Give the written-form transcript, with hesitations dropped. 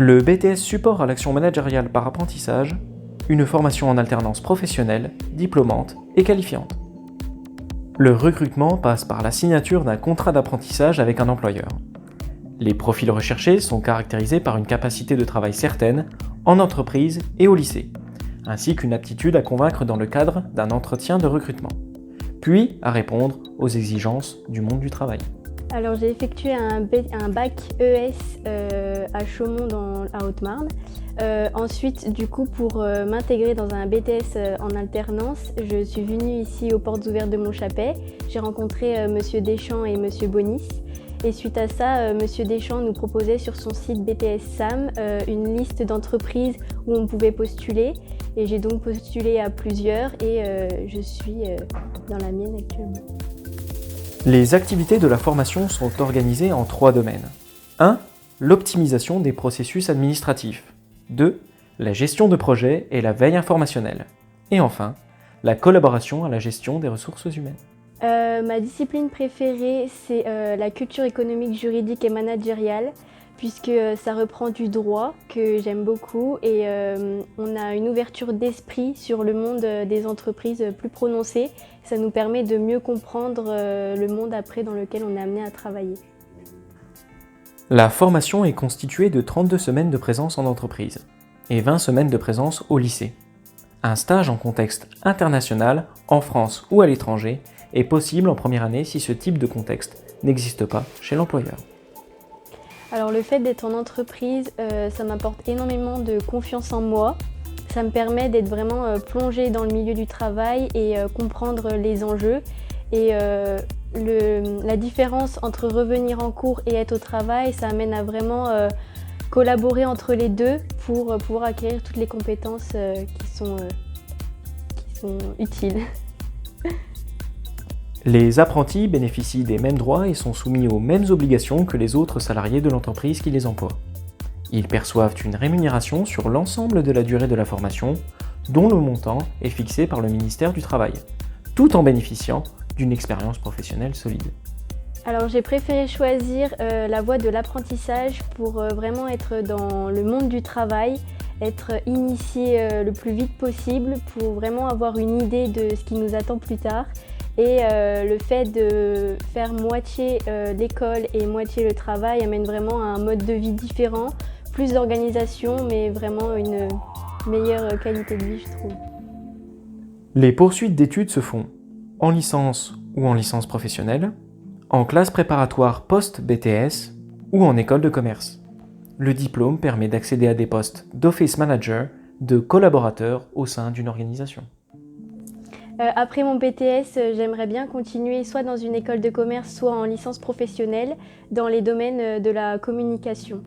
Le BTS support à l'action managériale par apprentissage, une formation en alternance professionnelle, diplômante et qualifiante. Le recrutement passe par la signature d'un contrat d'apprentissage avec un employeur. Les profils recherchés sont caractérisés par une capacité de travail certaine en entreprise et au lycée, ainsi qu'une aptitude à convaincre dans le cadre d'un entretien de recrutement, puis à répondre aux exigences du monde du travail. Alors j'ai effectué un bac ES à Chaumont à Haute-Marne. Ensuite, du coup, pour m'intégrer dans un BTS en alternance, je suis venue ici aux Portes Ouvertes de Montchapet. J'ai rencontré Monsieur Deschamps et Monsieur Bonis. Et suite à ça, Monsieur Deschamps nous proposait sur son site BTS SAM une liste d'entreprises où on pouvait postuler. Et j'ai donc postulé à plusieurs et je suis dans la mienne actuellement. Les activités de la formation sont organisées en 3 domaines. 1. L'optimisation des processus administratifs. 2. La gestion de projets et la veille informationnelle. Et enfin, la collaboration à la gestion des ressources humaines. Ma discipline préférée, c'est la culture économique, juridique et managériale, puisque ça reprend du droit, que j'aime beaucoup, et on a une ouverture d'esprit sur le monde des entreprises plus prononcée. Ça nous permet de mieux comprendre le monde après dans lequel on est amené à travailler. La formation est constituée de 32 semaines de présence en entreprise et 20 semaines de présence au lycée. Un stage en contexte international, en France ou à l'étranger, est possible en première année si ce type de contexte n'existe pas chez l'employeur. Alors le fait d'être en entreprise, ça m'apporte énormément de confiance en moi. Ça me permet d'être vraiment plongée dans le milieu du travail et comprendre les enjeux. Et la différence entre revenir en cours et être au travail, ça amène à vraiment collaborer entre les deux pour pouvoir acquérir toutes les compétences qui sont utiles. Les apprentis bénéficient des mêmes droits et sont soumis aux mêmes obligations que les autres salariés de l'entreprise qui les emploie. Ils perçoivent une rémunération sur l'ensemble de la durée de la formation, dont le montant est fixé par le ministère du Travail, tout en bénéficiant d'une expérience professionnelle solide. Alors j'ai préféré choisir la voie de l'apprentissage pour vraiment être dans le monde du travail, être initié le plus vite possible pour vraiment avoir une idée de ce qui nous attend plus tard. Et le fait de faire moitié l'école et moitié le travail amène vraiment à un mode de vie différent, plus d'organisation, mais vraiment une meilleure qualité de vie, je trouve. Les poursuites d'études se font en licence ou en licence professionnelle, en classe préparatoire post-BTS ou en école de commerce. Le diplôme permet d'accéder à des postes d'office manager, de collaborateur au sein d'une organisation. Après mon BTS, j'aimerais bien continuer soit dans une école de commerce, soit en licence professionnelle dans les domaines de la communication.